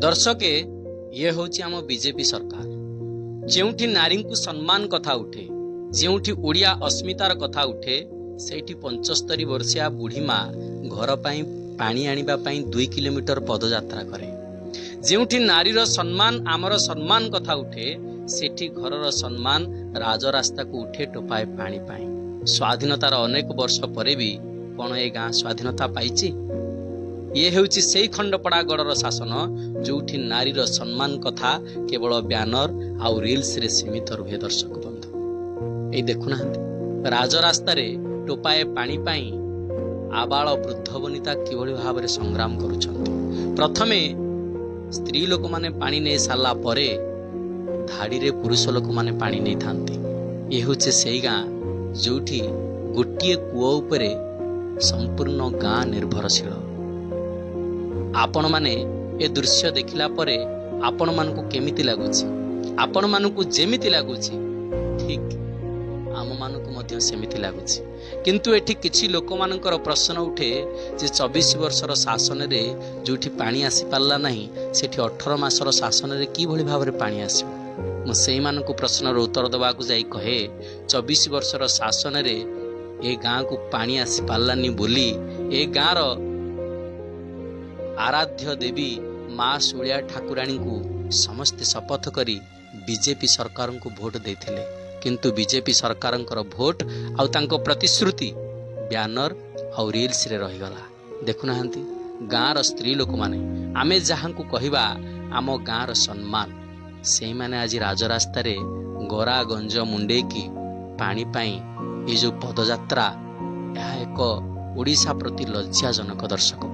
दर्शके ये होची आम बीजेपी सरकार जेउठी नारी को सम्मान कथा उठे जेउठी ओडिया अस्मितार कथा उठे सेठी 75 वर्षिया बुढ़ी माँ घर पाई पानी आनिबा पाई 2 किलोमीटर पदयात्रा करे। जेउठी नारीर सम्मान आमर सम्मान कथा उठे सेठी घरर सम्मान राजरास्ता को उठे टोपाए पानी पाई। स्वाधीनतार अनेक वर्ष परे भी कौन ए गाँ स्वाधीनता पाइछि? ये हेउची सेई खंडपड़ा गड़र शासन जोठी नारीर सम्मान कथा केवल ब्यानर आउ रील्स रे सीमित रुहे। दर्शक बंधु ए देखुना राजरास्ता रे टोपाए पानी पाई आबाल वृद्ध वनिता किभଳି भाବରେ संग्राम करुछंती। प्रथमे स्त्री लोक माने पानी नै साला परे धाड़ी रे पुरुष लोक माने पानी नै थांती। ये होचे सेई गाँ जोठी गोटिए कूओ उपरे संपूर्ण गाँ निर्भरशील। आपण माने ए दृश्य देखिला परे आपण मानकु केमिति लागुछि? आपण मानकु जेमिति लागुछि ठीक आम मानकु मध्य सेमिति लागुछि। किंतु एठी किछि लोक मानकर प्रश्न उठे जे 24 वर्षर शासन रे जोठी पानी आसी पारला नाही सेठी 18 मासर शासन रे की भली भाबरे पानी आसीबो? मु सेई मानकु प्रश्नर उत्तर दबाकु जाई कहे 24 वर्षर शासन रे ए गाँ को पानी आसी पारलानी बोली ए गाँ रो आराध्य देवी माँ सुलिया ठाकुराणी को समस्ते शपथ करी बीजेपी सरकार को भोट देथिले। किंतु बीजेपी सरकार भोट आउ तांको प्रतिश्रुति ब्यानर आउ रील्स रे रहीगला। देखुना गाँव रो स्त्री लोक माने आमे जहां को कहिबा आम गाँव रो सम्मान से माने आज राजरास्ता रे गरा गंज मुंडे की पानी पाई ये जो पदयात्रा यह एक ओडिशा प्रति लज्जाजनक। दर्शक